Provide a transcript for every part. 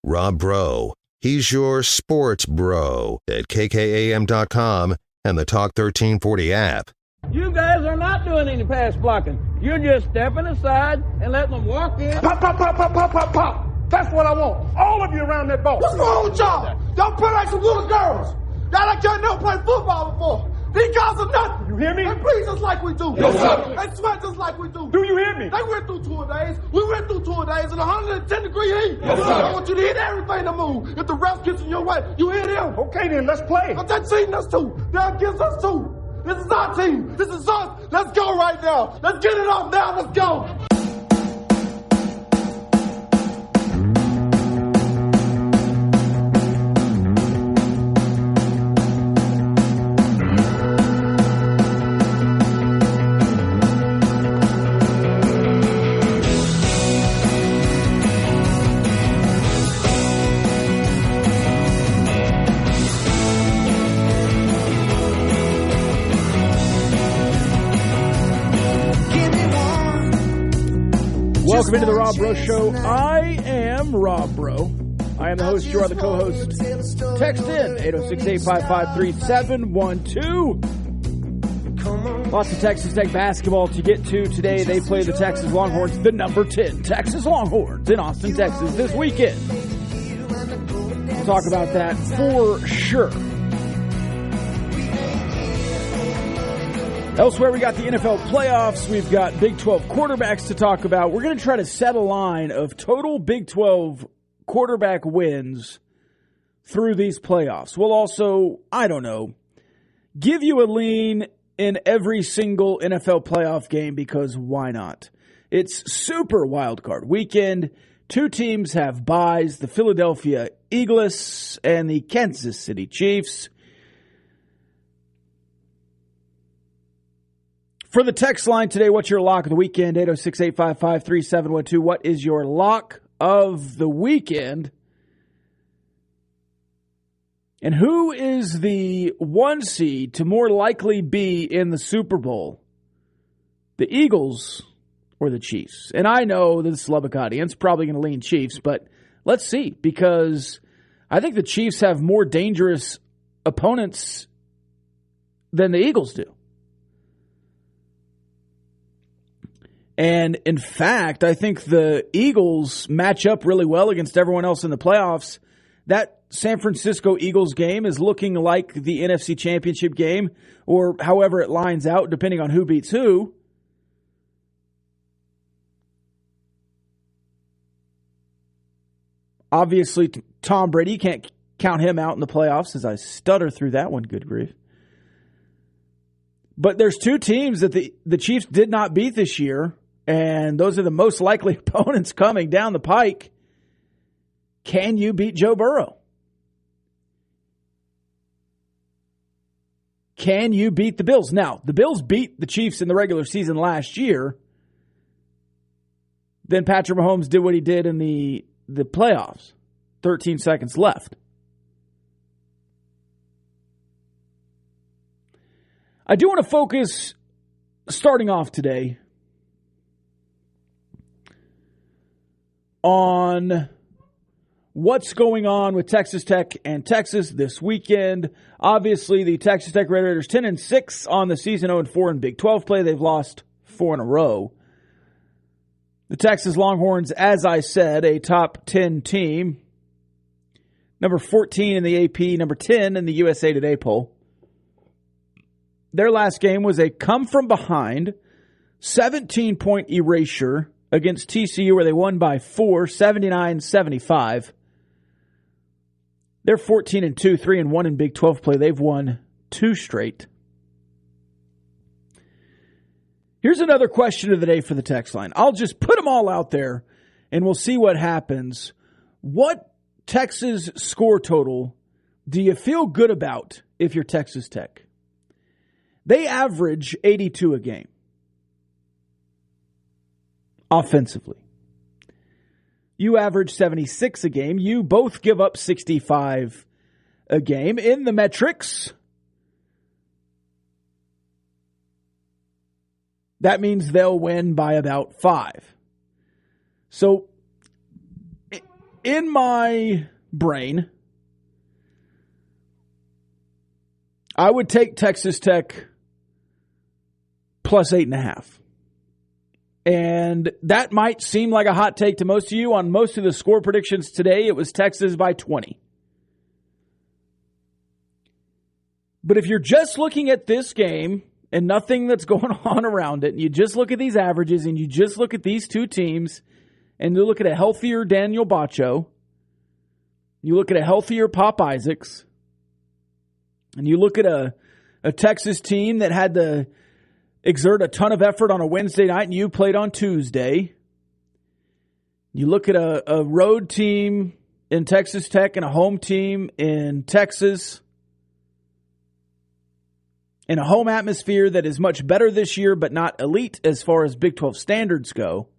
Rob Bro. He's your sports bro at KKAM.com and the Talk 1340 app. You guys are not doing any pass blocking. You're just stepping aside and letting them walk in. Pop, pop, pop, pop, pop, pop, pop. That's what I want. All of you around that ball. What's wrong with y'all? Y'all play like some little girls. Y'all like y'all never played football before. These guys are nothing. You hear me? They breathe just like we do. Yes, sir. They sweat just like we do. Do you hear me? They went through 2 days. We went through 2 days in 110-degree heat. Yes, sir. I want you to hit everything to move. If the ref gets in your way, you hit him. Okay, then, let's play. But they're cheating us too. They're against us too. This is our team. This is us. Let's go right now. Let's get it off now. Let's go. Welcome into the Rob Bro Show. I am Rob Bro. I am the host. You are the co-host. Text in 806-855-3712. Lots of Texas Tech basketball to get to today. They play the Texas Longhorns, the number 10 Texas Longhorns in Austin, Texas this weekend. We'll talk about that for sure. Elsewhere, we got the NFL playoffs. We've got Big 12 quarterbacks to talk about. We're going to try to set a line of total Big 12 quarterback wins through these playoffs. We'll also, give you a lean in every single NFL playoff game because why not? It's super wild card weekend. 2 teams have byes, the Philadelphia Eagles and the Kansas City Chiefs. For the text line today, what's your lock of the weekend? 806-855-3712. What is your lock of the weekend? And who is the 1 seed to more likely be in the Super Bowl? The Eagles or the Chiefs? And I know this Lubbock audience probably going to lean Chiefs, but let's see, because I think the Chiefs have more dangerous opponents than the Eagles do. And, in fact, I think the Eagles match up really well against everyone else in the playoffs. That San Francisco Eagles game is looking like the NFC Championship game, or however it lines out, depending on who beats who. Obviously, Tom Brady, you can't count him out in the playoffs, as I stutter through that one, good grief. But there's 2 teams that the Chiefs did not beat this year, and those are the most likely opponents coming down the pike. Can you beat Joe Burrow? Can you beat the Bills? Now, the Bills beat the Chiefs in the regular season last year. Then Patrick Mahomes did what he did in the playoffs. 13 seconds left. I do want to focus, starting off today, on what's going on with Texas Tech and Texas this weekend. Obviously, the Texas Tech Red Raiders 10-6 on the season, 0-4 in Big 12 play. They've lost 4 in a row. The Texas Longhorns, as I said, a top 10 team. Number 14 in the AP, number 10 in the USA Today poll. Their last game was a come-from-behind 17-point erasure against TCU, where they won by 4, 79-75. They're 14-2, 3-1 in Big 12 play. They've won 2 straight. Here's another question of the day for the text line. I'll just put them all out there, and we'll see what happens. What Texas score total do you feel good about if you're Texas Tech? They average 82 a game. Offensively. You average 76 a game. You both give up 65 a game. In the metrics, that means they'll win by about 5. So in my brain, I would take Texas Tech plus 8.5. And that might seem like a hot take to most of you. On most of the score predictions today, it was Texas by 20. But if you're just looking at this game and nothing that's going on around it, and you just look at these averages and you just look at these two teams, and you look at a healthier Daniel Bacho, you look at a healthier Pop Isaacs, and you look at a Texas team that had to exert a ton of effort on a Wednesday night and you played on Tuesday. You look at a road team in Texas Tech and a home team in Texas, in a home atmosphere that is much better this year but not elite as far as Big 12 standards go.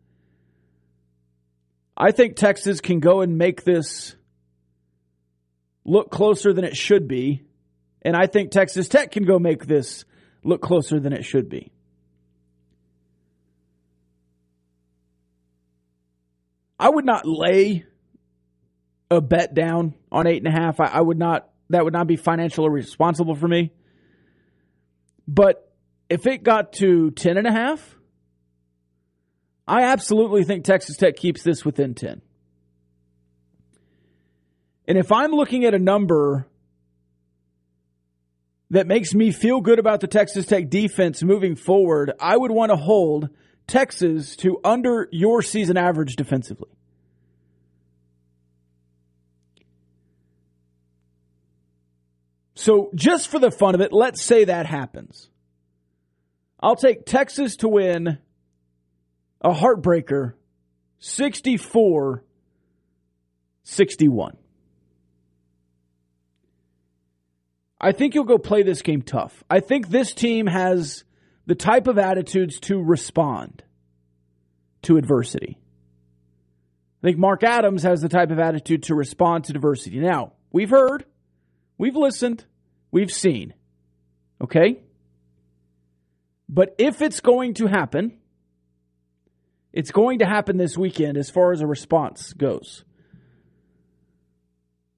I think Texas can go and make this look closer than it should be. And I think Texas Tech can go make this look closer than it should be. I would not lay a bet down on 8.5. I would not. That would not be financially responsible for me. But if it got to 10.5, I absolutely think Texas Tech keeps this within 10. And if I'm looking at a number that makes me feel good about the Texas Tech defense moving forward, I would want to hold Texas to under your season average defensively. So just for the fun of it, let's say that happens. I'll take Texas to win a heartbreaker, 64-61. I think you'll go play this game tough. I think this team has the type of attitudes to respond to adversity. I think Mark Adams has the type of attitude to respond to adversity. Now, we've heard, we've listened, we've seen. Okay? But if it's going to happen, it's going to happen this weekend as far as a response goes.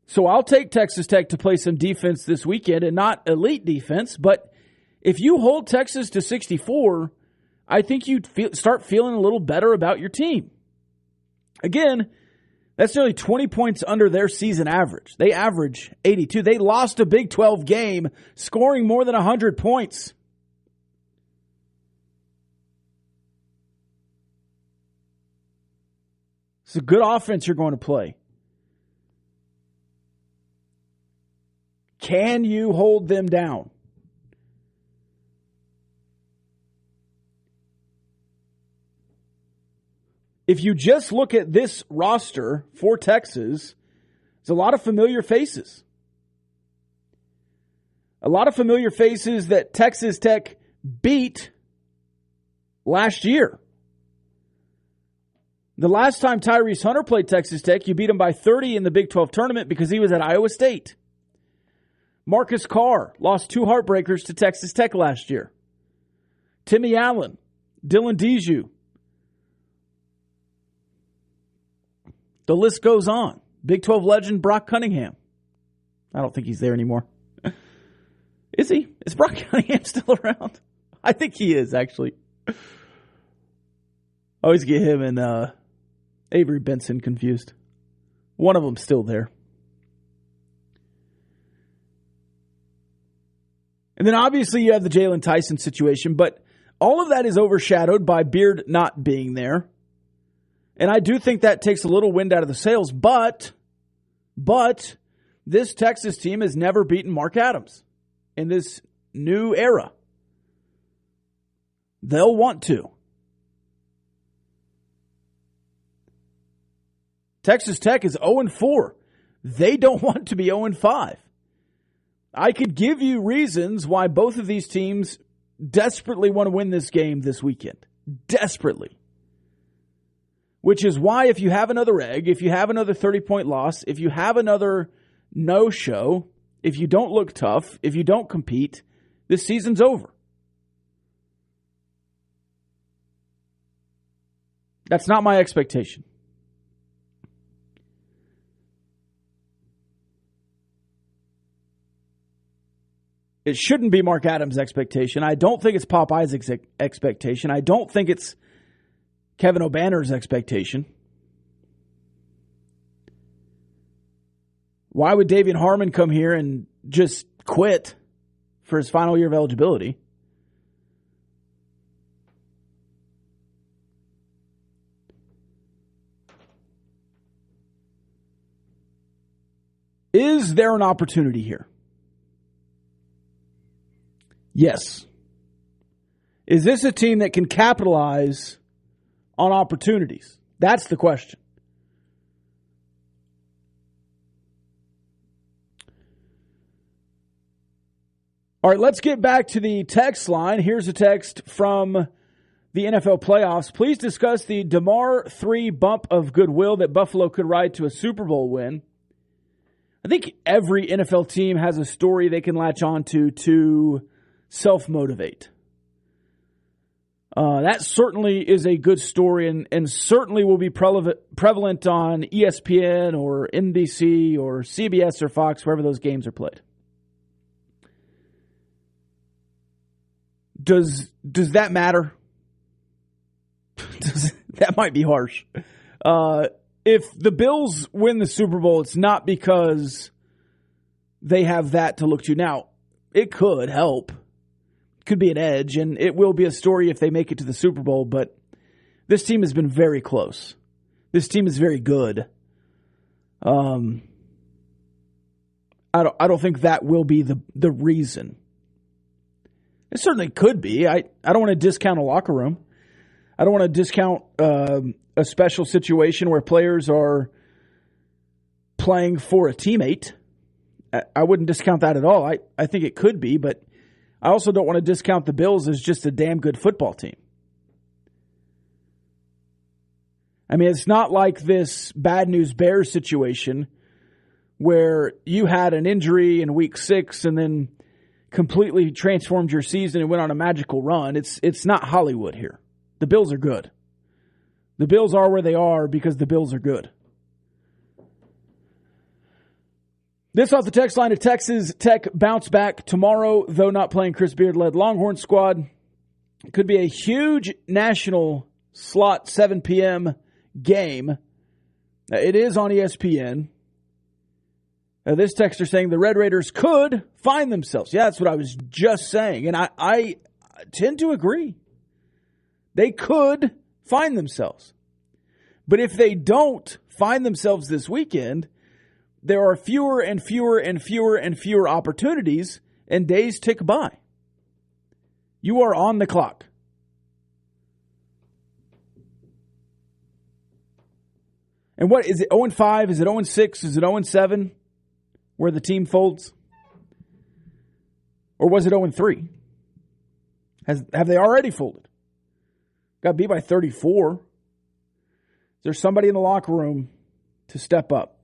So I'll take Texas Tech to play some defense this weekend, and not elite defense, but if you hold Texas to 64, I think you start feeling a little better about your team. Again, that's nearly 20 points under their season average. They average 82. They lost a Big 12 game scoring more than 100 points. It's a good offense you're going to play. Can you hold them down? If you just look at this roster for Texas, there's a lot of familiar faces. A lot of familiar faces that Texas Tech beat last year. The last time Tyrese Hunter played Texas Tech, you beat him by 30 in the Big 12 tournament because he was at Iowa State. Marcus Carr lost 2 heartbreakers to Texas Tech last year. Timmy Allen, Dylan Dijou. The list goes on. Big 12 legend Brock Cunningham. I don't think he's there anymore. Is he? Is Brock Cunningham still around? I think he is, actually. I always get him and Avery Benson confused. One of them's still there. And then obviously you have the Jalen Tyson situation, but all of that is overshadowed by Beard not being there. And I do think that takes a little wind out of the sails, but this Texas team has never beaten Mark Adams in this new era. They'll want to. Texas Tech is 0-4. They don't want to be 0-5. I could give you reasons why both of these teams desperately want to win this game this weekend. Desperately. Which is why if you have another egg, if you have another 30-point loss, if you have another no-show, if you don't look tough, if you don't compete, this season's over. That's not my expectation. It shouldn't be Mark Adams' expectation. I don't think it's Pop Isaac's expectation. I don't think it's Kevin O'Banner's expectation. Why would Davian Harmon come here and just quit for his final year of eligibility? Is there an opportunity here? Yes. Is this a team that can capitalize on opportunities? That's the question. All right, let's get back to the text line. Here's a text from the NFL playoffs. Please discuss the DeMar 3 bump of goodwill that Buffalo could ride to a Super Bowl win. I think every NFL team has a story they can latch on to self-motivate. That certainly is a good story and certainly will be prevalent on ESPN or NBC or CBS or Fox, wherever those games are played. Does that matter? That might be harsh. If the Bills win the Super Bowl, it's not because they have that to look to. Now, it could help. It could be an edge, and it will be a story if they make it to the Super Bowl, but this team has been very close. This team is very good. I don't think that will be the reason. It certainly could be. I don't want to discount a locker room. I don't want to discount a special situation where players are playing for a teammate. I wouldn't discount that at all. I think it could be, but I also don't want to discount the Bills as just a damn good football team. I mean, it's not like this bad news Bears situation where you had an injury in week 6 and then completely transformed your season and went on a magical run. It's not Hollywood here. The Bills are good. The Bills are where they are because the Bills are good. This off the text line of Texas Tech bounce back tomorrow, though not playing Chris Beard-led Longhorn squad. It could be a huge national slot 7 p.m. game. It is on ESPN. This texter saying the Red Raiders could find themselves. Yeah, that's what I was just saying. And I tend to agree. They could find themselves. But if they don't find themselves this weekend, there are fewer and fewer and fewer and fewer opportunities, and days tick by. You are on the clock. And what is it? 0-5? Is it 0-6? Is it 0-7? Where the team folds? Or was it 0-3? Have they already folded? Got beat by 34. Is there somebody in the locker room to step up?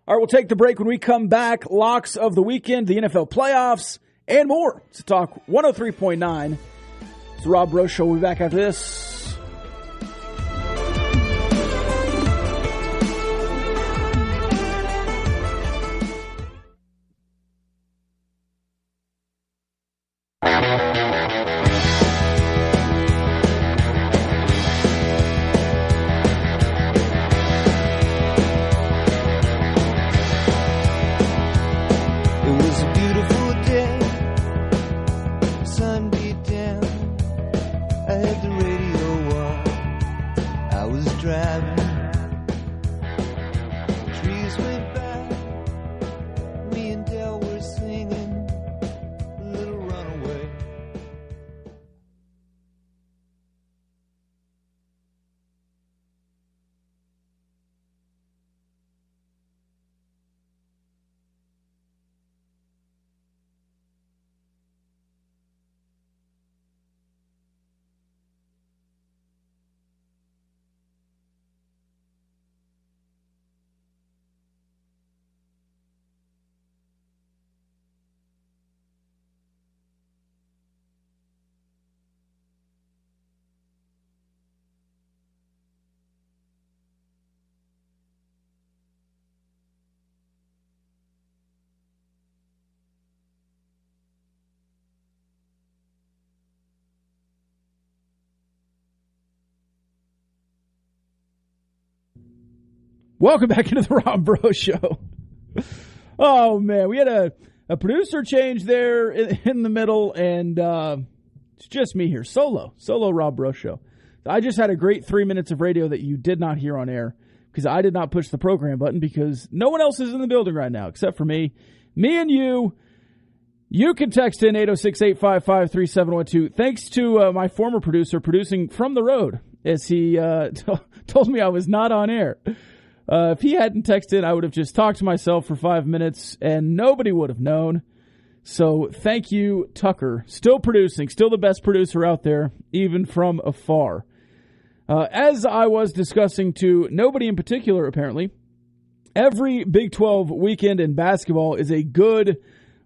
All right, we'll take the break. When we come back, locks of the weekend, the NFL playoffs, and more. To talk 103.9. It's the Rob Breaux Show. We'll be back after this. I had the radio Welcome back into the Rob Breaux Show. Oh, man, we had a producer change there in the middle, and it's just me here. Solo Rob Breaux Show. I just had a great 3 minutes of radio that you did not hear on air because I did not push the program button because no one else is in the building right now except for me. Me and you. You can text in 806-855-3712. Thanks to my former producer producing from the road as he told me I was not on air. If he hadn't texted, I would have just talked to myself for 5 minutes and nobody would have known. So thank you, Tucker. Still producing, still the best producer out there, even from afar. As I was discussing to nobody in particular, apparently, every Big 12 weekend in basketball is a good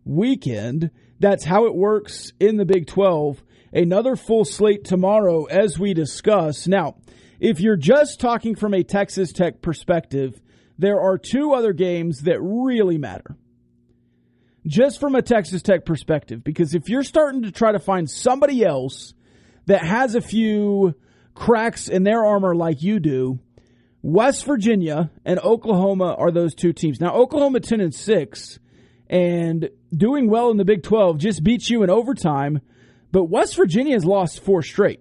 weekend. That's how it works in the Big 12. Another full slate tomorrow as we discuss. Now, if you're just talking from a Texas Tech perspective, there are two other games that really matter. Just from a Texas Tech perspective, because if you're starting to try to find somebody else that has a few cracks in their armor like you do, West Virginia and Oklahoma are those two teams. Now, Oklahoma 10-6 and doing well in the Big 12 just beats you in overtime, but West Virginia has lost 4 straight.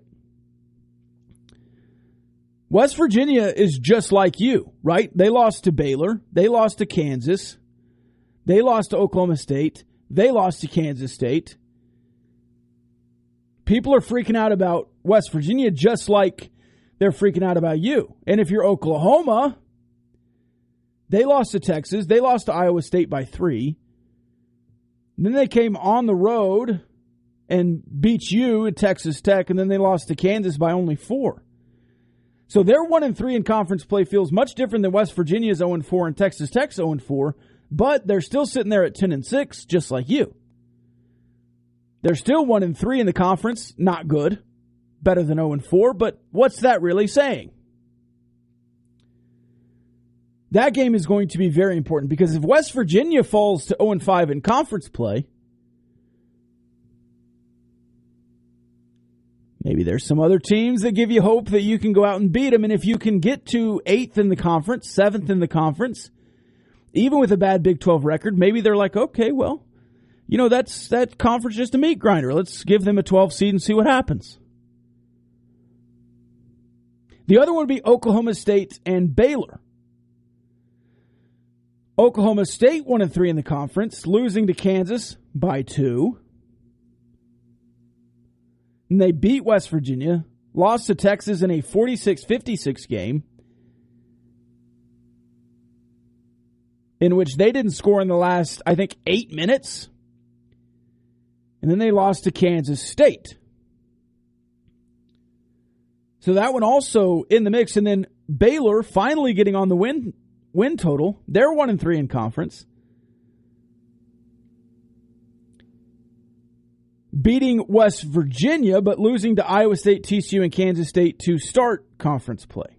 West Virginia is just like you, right? They lost to Baylor. They lost to Kansas. They lost to Oklahoma State. They lost to Kansas State. People are freaking out about West Virginia just like they're freaking out about you. And if you're Oklahoma, they lost to Texas. They lost to Iowa State by 3. And then they came on the road and beat you at Texas Tech, and then they lost to Kansas by only 4. So their 1-3 in conference play feels much different than West Virginia's 0-4 and Texas Tech's 0-4, but they're still sitting there at 10-6, just like you. They're still 1-3 in the conference, not good, better than 0-4, but what's that really saying? That game is going to be very important because if West Virginia falls to 0-5 in conference play, maybe there's some other teams that give you hope that you can go out and beat them. And if you can get to 8th in the conference, 7th in the conference, even with a bad Big 12 record, maybe they're like, okay, well, you know, that conference just a meat grinder. Let's give them a 12 seed and see what happens. The other one would be Oklahoma State and Baylor. Oklahoma State 1-3 in the conference, losing to Kansas by 2. And they beat West Virginia, lost to Texas in a 46-56 game, in which they didn't score in the last, I think, 8 minutes. And then they lost to Kansas State. So that one also in the mix. And then Baylor finally getting on the win total. They're 1-3 in conference. Beating West Virginia, but losing to Iowa State, TCU, and Kansas State to start conference play.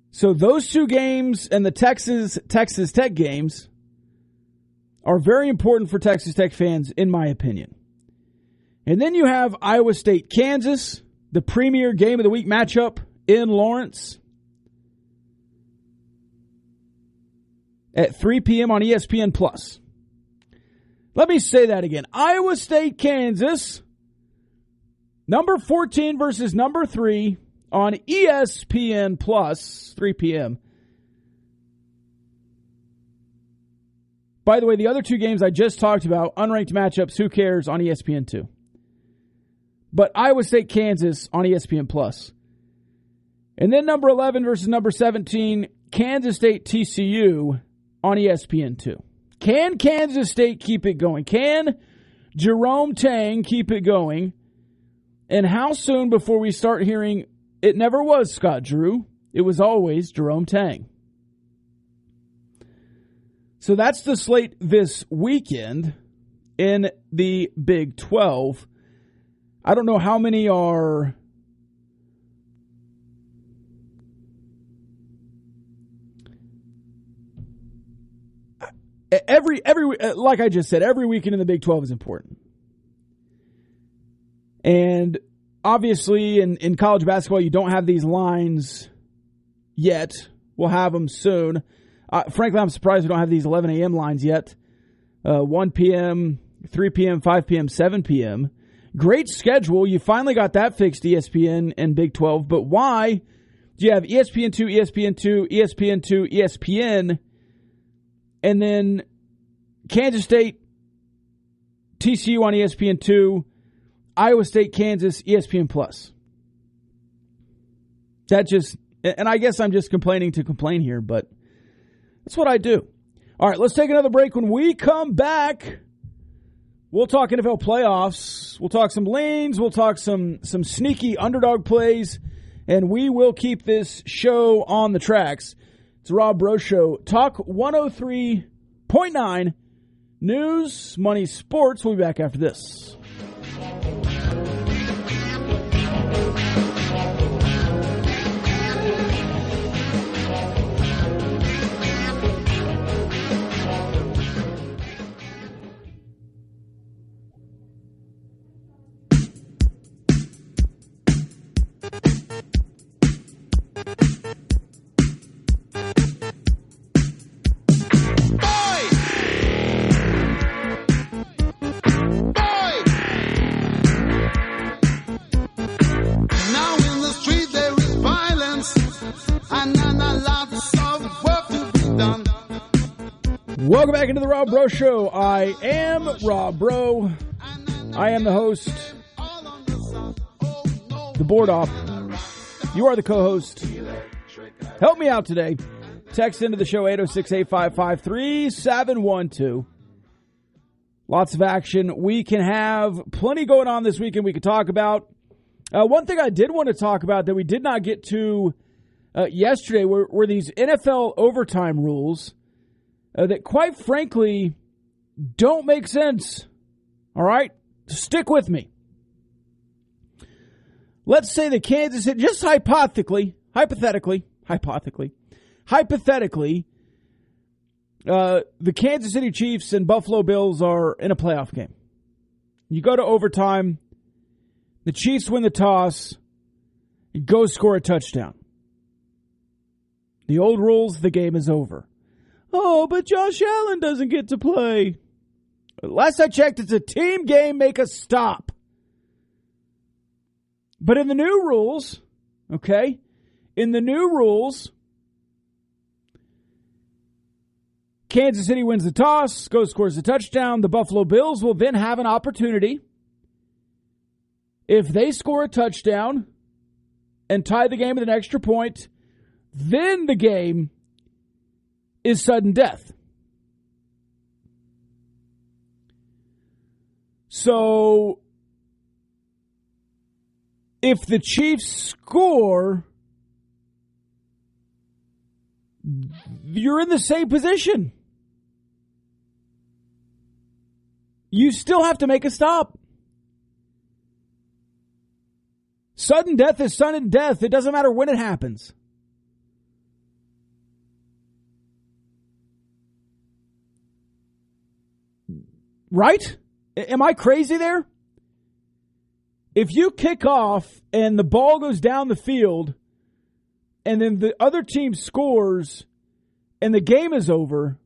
So those two games and the Texas Tech games are very important for Texas Tech fans, in my opinion. And then you have Iowa State, Kansas, the premier game of the week matchup in Lawrence at 3 p.m. on ESPN+. Let me say that again. Iowa State, Kansas, number 14 versus number 3 on ESPN+, 3 p.m. By the way, the other two games I just talked about, unranked matchups, who cares, on ESPN2. But Iowa State, Kansas on ESPN+. And then number 11 versus number 17, Kansas State, TCU on ESPN2. Can Kansas State keep it going? Can Jerome Tang keep it going? And how soon before we start hearing it never was Scott Drew, it was always Jerome Tang? So that's the slate this weekend in the Big 12. I don't know how many are every like I just said, every weekend in the Big 12 is important. And obviously, in college basketball, you don't have these lines yet. We'll have them soon. Frankly, I'm surprised we don't have these 11 a.m. lines yet. 1 p.m., 3 p.m., 5 p.m., 7 p.m. Great schedule. You finally got that fixed, ESPN and Big 12. But why do you have ESPN2, ESPN2, ESPN2, ESPN, and then Kansas State, TCU on ESPN2, Iowa State, Kansas, ESPN Plus? That just, and I guess I'm just complaining to complain here, but that's what I do. All right, let's take another break. When we come back, we'll talk NFL playoffs. We'll talk some leans. We'll talk some sneaky underdog plays, and we will keep this show on the tracks. It's a Rob Breaux Show. Talk 103.9 News, Money, Sports. We'll be back after this. Welcome back into the Rob Breaux Show. I am Rob Breaux. I am the host, the board op. You are the co-host. Help me out today. Text into the show 806-855-3712. Lots of action. We can have plenty going on this weekend we could talk about. One thing I did want to talk about that we did not get to yesterday were these NFL overtime rules that, quite frankly, don't make sense. All right? Stick with me. Let's say the Kansas City, just hypothetically, the Kansas City Chiefs and Buffalo Bills are in a playoff game. You go to overtime, the Chiefs win the toss, and go score a touchdown. The old rules, the game is over. Oh, but Josh Allen doesn't get to play. Last I checked, it's a team game. Make a stop. But in the new rules, okay, Kansas City wins the toss, goes scores a touchdown. The Buffalo Bills will then have an opportunity. If they score a touchdown and tie the game with an extra point, then the game is sudden death. So, if the Chiefs score, you're in the same position. You still have to make a stop. Sudden death is sudden death. It doesn't matter when it happens. Right? Am I crazy there? If you kick off and the ball goes down the field and then the other team scores and the game is over,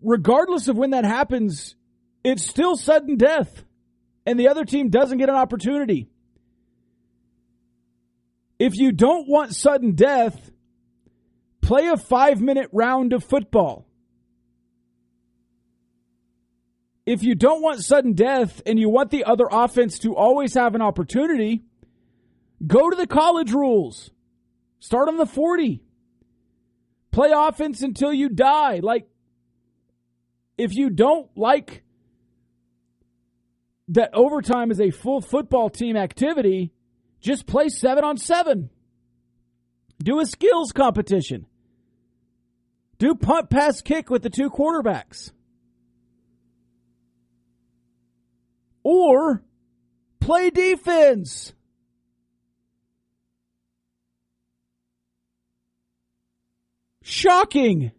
regardless of when that happens, it's still sudden death and the other team doesn't get an opportunity. If you don't want sudden death, play a 5-minute round of football. If you don't want sudden death and you want the other offense to always have an opportunity, go to the college rules. Start on the 40. Play offense until you die. Like, if you don't like that overtime is a full football team activity, just play 7-on-7. Do a skills competition. Do punt, pass, kick with the two quarterbacks. Or play defense. Shocking.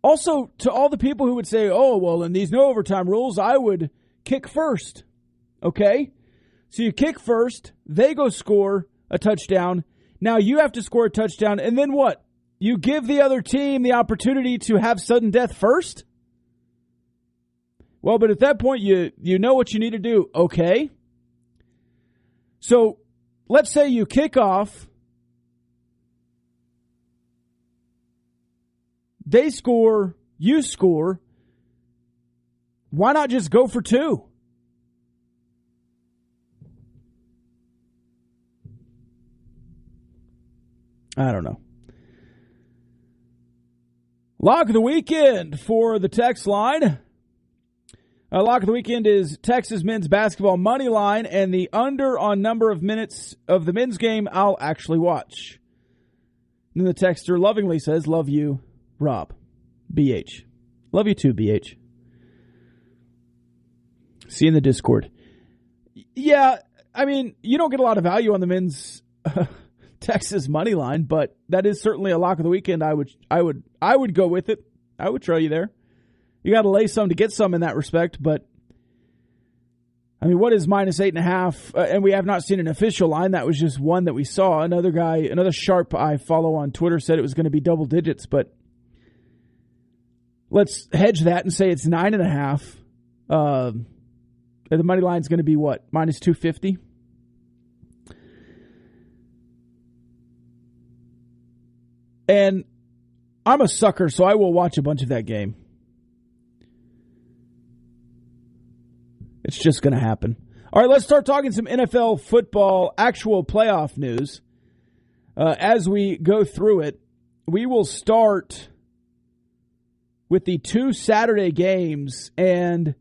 Also, to all the people who would say, oh, well, in these no overtime rules, I would kick first. Okay? So you kick first, they go score a touchdown. Now you have to score a touchdown, and then what? You give the other team the opportunity to have sudden death first? Well, but at that point, you know what you need to do. Okay. So let's say you kick off. They score, you score. Why not just go for two? I don't know. Lock of the weekend for the text line. Lock of the weekend is Texas men's basketball money line and the under on number of minutes of the men's game I'll actually watch. And then the texter lovingly says, love you, Rob. BH. Love you too, BH. See you in the Discord. Yeah, I mean, you don't get a lot of value on the men's Texas money line, but that is certainly a lock of the weekend. I would go with it. I would try you there. You got to lay some to get some in that respect, but I mean, what is -8.5? And we have not seen an official line. That was just one that we saw. Another guy, another sharp I follow on Twitter said it was going to be double digits, but let's hedge that and say it's 9.5. The money line is going to be what? -250? And I'm a sucker, so I will watch a bunch of that game. It's just going to happen. All right, let's start talking some NFL football, actual playoff news. As we go through it, we will start with the 2 Saturday games, and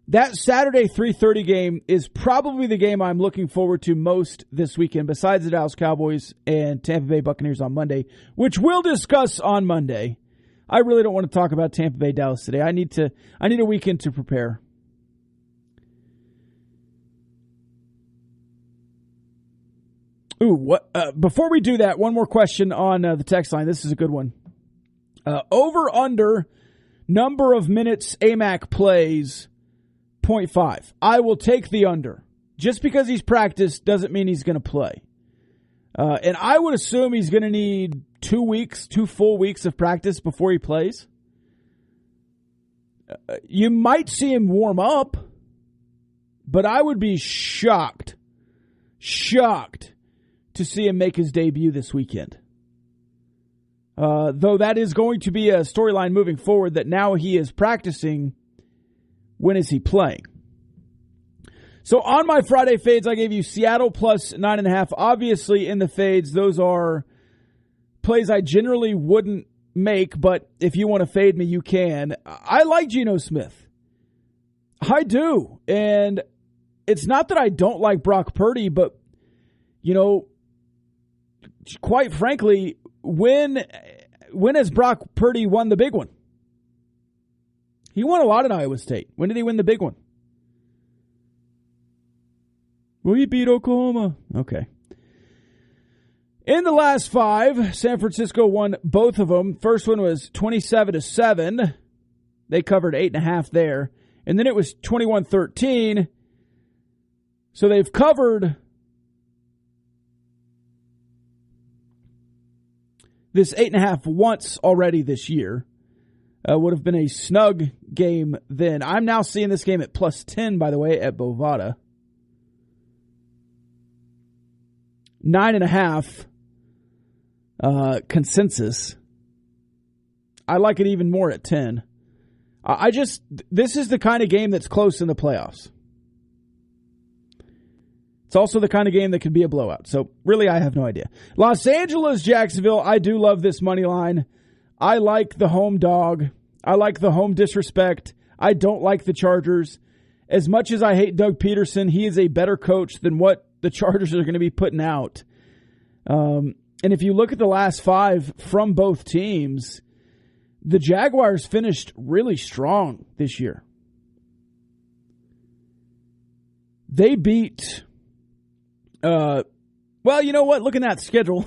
that Saturday 3:30 game is probably the game I'm looking forward to most this weekend, besides the Dallas Cowboys and Tampa Bay Buccaneers on Monday, which we'll discuss on Monday. I really don't want to talk about Tampa Bay Dallas today. I need a weekend to prepare. Before we do that, one more question on the text line. This is a good one. Over under number of minutes AMAC plays 0.5. I will take the under. Just because he's practiced doesn't mean he's going to play. And I would assume he's going to need 2 full weeks of practice before he plays. You might see him warm up, but I would be shocked to see him make his debut this weekend. Though that is going to be a storyline moving forward, that now he is practicing. When is he playing? So on my Friday fades, I gave you Seattle plus 9.5. Obviously, in the fades, those are plays I generally wouldn't make, but if you want to fade me, you can. I like Geno Smith. I do. And it's not that I don't like Brock Purdy, but, you know, quite frankly, when has Brock Purdy won the big one? He won a lot at Iowa State. When did he win the big one? We beat Oklahoma. Okay. In the last 5, San Francisco won both of them. First one was 27-7. They covered 8.5 there. And then it was 21-13. So they've covered this 8.5 once already this year. Would have been a snug game then. I'm now seeing this game at plus 10, by the way, at Bovada. 9.5 consensus. I like it even more at 10. This is the kind of game that's close in the playoffs. It's also the kind of game that could be a blowout. So really, I have no idea. Los Angeles, Jacksonville. I do love this money line. I like the home dog. I like the home disrespect. I don't like the Chargers. As much as I hate Doug Peterson, he is a better coach than what the Chargers are going to be putting out. And if you look at the last 5 from both teams, the Jaguars finished really strong this year. They beat, well, you know what? Looking at that schedule,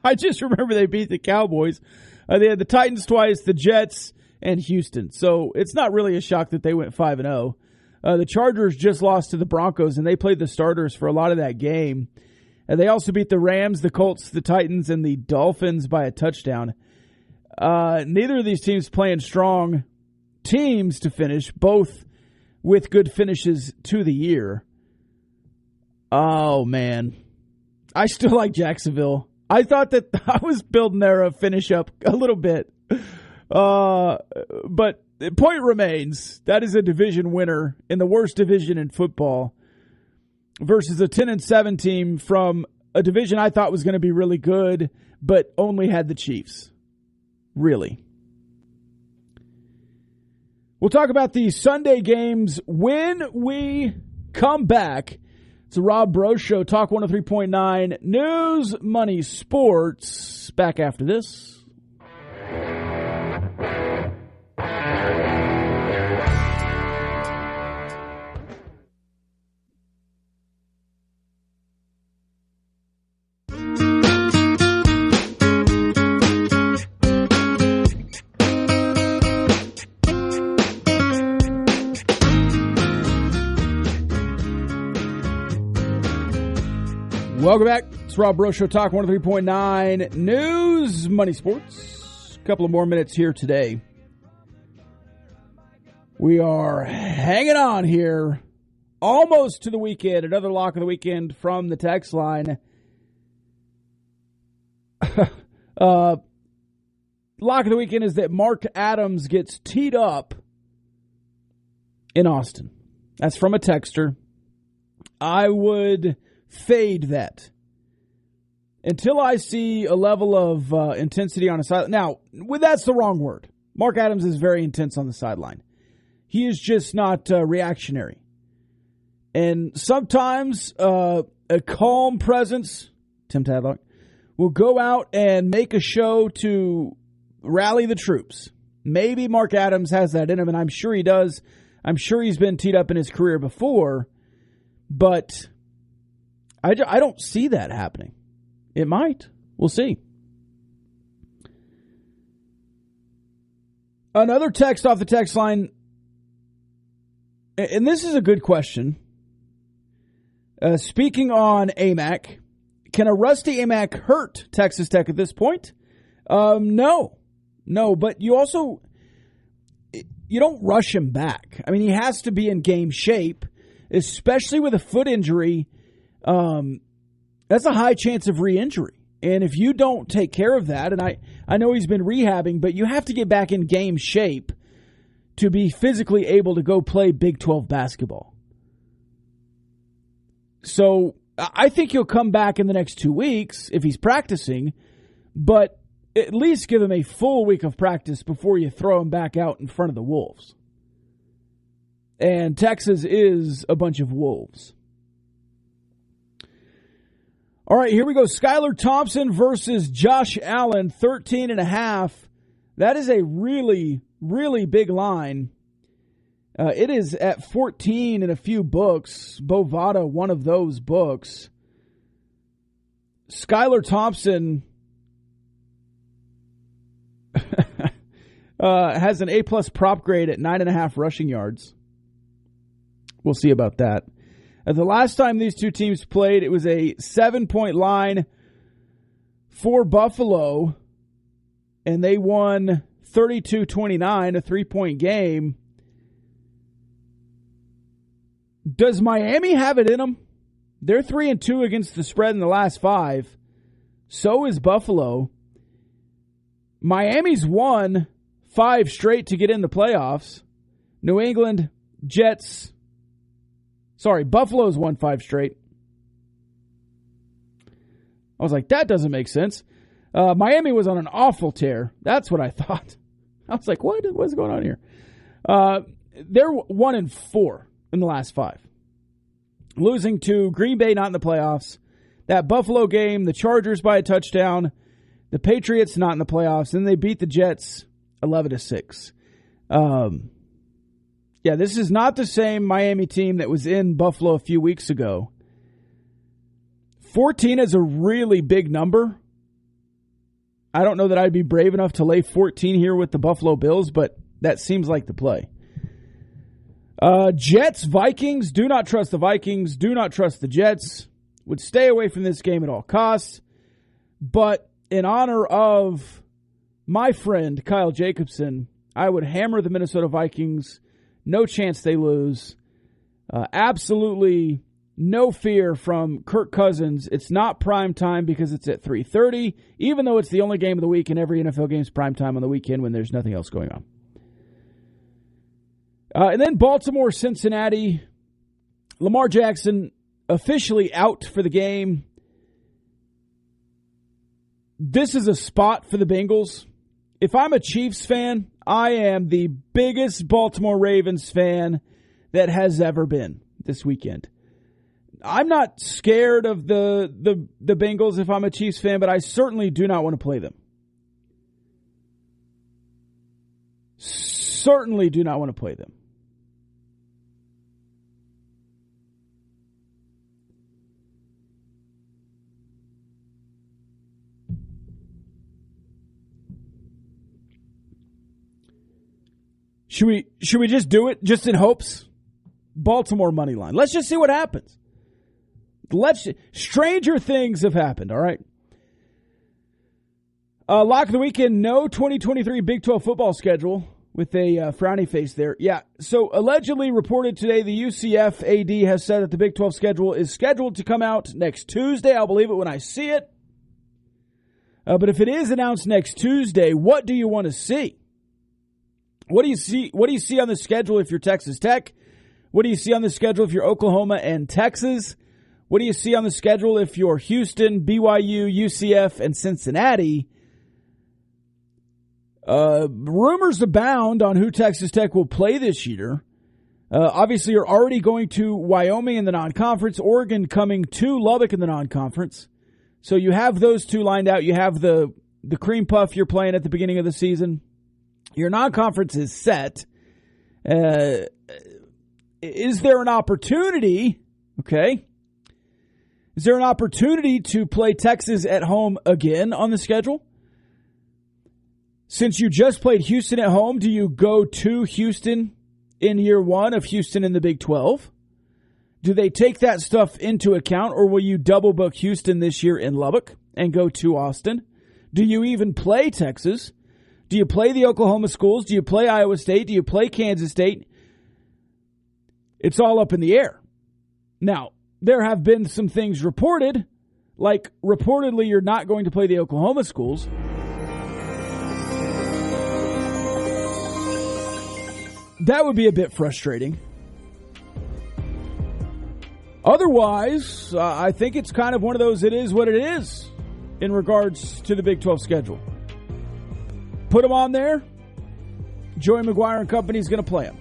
I just remember they beat the Cowboys. They had the Titans twice, the Jets, and Houston. So it's not really a shock that they went 5-0. The Chargers just lost to the Broncos, and they played the starters for a lot of that game. And they also beat the Rams, the Colts, the Titans, and the Dolphins by a touchdown. Neither of these teams playing strong teams to finish, both with good finishes to the year. Oh, man. I still like Jacksonville. I thought that I was building their finish up a little bit. But the point remains, that is a division winner in the worst division in football versus a 10-7 team from a division I thought was going to be really good, but only had the Chiefs. Really. We'll talk about the Sunday games when we come back. It's a Rob Breaux Show, Talk 103.9, News, Money, Sports. Back after this. Welcome back. It's Rob Breaux Show, Talk 103.9, News, Money, Sports. A couple of more minutes here today. We are hanging on here almost to the weekend. Another lock of the weekend from the text line. Lock of the weekend is that Mark Adams gets teed up in Austin. That's from a texter. I would fade that until I see a level of intensity on a sideline. Now, that's the wrong word. Mark Adams is very intense on the sideline. He is just not reactionary. And sometimes a calm presence, Tim Tadlock, will go out and make a show to rally the troops. Maybe Mark Adams has that in him, and I'm sure he does. I'm sure he's been teed up in his career before, but I don't see that happening. It might. We'll see. Another text off the text line, and this is a good question. Speaking on AMAC, can a rusty AMAC hurt Texas Tech at this point? No, but you don't rush him back. I mean, he has to be in game shape, especially with a foot injury. That's a high chance of re-injury. And if you don't take care of that, and I know he's been rehabbing, but you have to get back in game shape to be physically able to go play Big 12 basketball. So I think he'll come back in the next 2 weeks if he's practicing, but at least give him a full week of practice before you throw him back out in front of the Wolves. And Texas is a bunch of wolves. All right, here we go. Skylar Thompson versus Josh Allen, 13.5. That is a really, really big line. It is at 14 in a few books. Bovada, one of those books. Skylar Thompson has an A-plus prop grade at 9.5 rushing yards. We'll see about that. The last time these two teams played, it was a 7-point line for Buffalo, and they won 32-29, a 3-point game. Does Miami have it in them? They're 3-2 against the spread in the last 5. So is Buffalo. Miami's won 5 straight to get in the playoffs. New England, Jets. Buffalo's won 5 straight. I was like, that doesn't make sense. Miami was on an awful tear. That's what I thought. I was like, what's going on here? They're 1-4 in the last 5. Losing to Green Bay, not in the playoffs. That Buffalo game, the Chargers by a touchdown. The Patriots not in the playoffs. And they beat the Jets 11-6. Yeah, this is not the same Miami team that was in Buffalo a few weeks ago. 14 is a really big number. I don't know that I'd be brave enough to lay 14 here with the Buffalo Bills, but that seems like the play. Jets, Vikings. Do not trust the Vikings. Do not trust the Jets. Would stay away from this game at all costs. But in honor of my friend Kyle Jacobson, I would hammer the Minnesota Vikings. No chance they lose. Absolutely no fear from Kirk Cousins. It's not prime time because it's at 3:30, even though it's the only game of the week, and every NFL game is prime time on the weekend when there's nothing else going on. And then Baltimore, Cincinnati. Lamar Jackson officially out for the game. This is a spot for the Bengals. If I'm a Chiefs fan, I am the biggest Baltimore Ravens fan that has ever been this weekend. I'm not scared of the Bengals if I'm a Chiefs fan, but I certainly do not want to play them. Certainly do not want to play them. Should we just do it just in hopes? Baltimore money line. Let's just see what happens. Stranger things have happened, all right? Lock of the weekend, no 2023 Big 12 football schedule with a frowny face there. Yeah, so allegedly reported today, the UCF AD has said that the Big 12 schedule is scheduled to come out next Tuesday. I'll believe it when I see it. But if it is announced next Tuesday, what do you want to see? What do you see? What do you see on the schedule if you're Texas Tech? What do you see on the schedule if you're Oklahoma and Texas? What do you see on the schedule if you're Houston, BYU, UCF, and Cincinnati? Rumors abound on who Texas Tech will play this year. Obviously, you're already going to Wyoming in the non-conference, Oregon coming to Lubbock in the non-conference. So you have those two lined out. You have the cream puff you're playing at the beginning of the season. Your non-conference is set. Is there an opportunity, okay? Is there an opportunity to play Texas at home again on the schedule? Since you just played Houston at home, do you go to Houston in year one of Houston in the Big 12? Do they take that stuff into account, or will you double book Houston this year in Lubbock and go to Austin? Do you even play Texas? Do you play the Oklahoma schools? Do you play Iowa State? Do you play Kansas State? It's all up in the air. Now, there have been some things reported, like reportedly you're not going to play the Oklahoma schools. That would be a bit frustrating. Otherwise, I think it's kind of one of those it is what it is in regards to the Big 12 schedule. Put them on there. Joey McGuire and company is going to play them.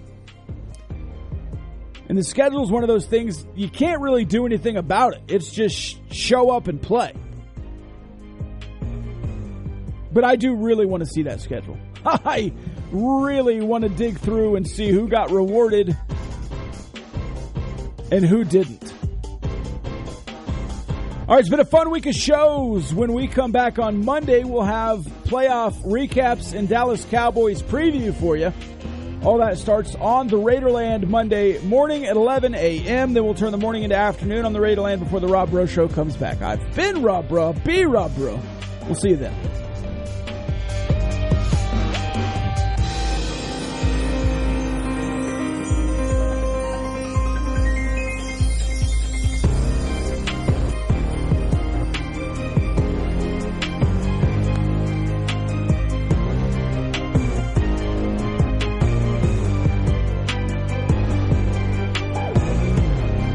And the schedule is one of those things you can't really do anything about it. It's just show up and play. But I do really want to see that schedule. I really want to dig through and see who got rewarded and who didn't. All right, it's been a fun week of shows. When we come back on Monday, we'll have playoff recaps and Dallas Cowboys preview for you. All that starts on the Raiderland Monday morning at 11 a.m. Then we'll turn the morning into afternoon on the Raiderland before the Rob Bro Show comes back. I've been Rob Bro. Be Rob Bro. We'll see you then.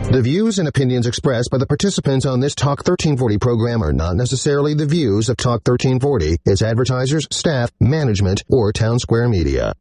The views and opinions expressed by the participants on this Talk 1340 program are not necessarily the views of Talk 1340, its advertisers, staff, management, or Town Square Media.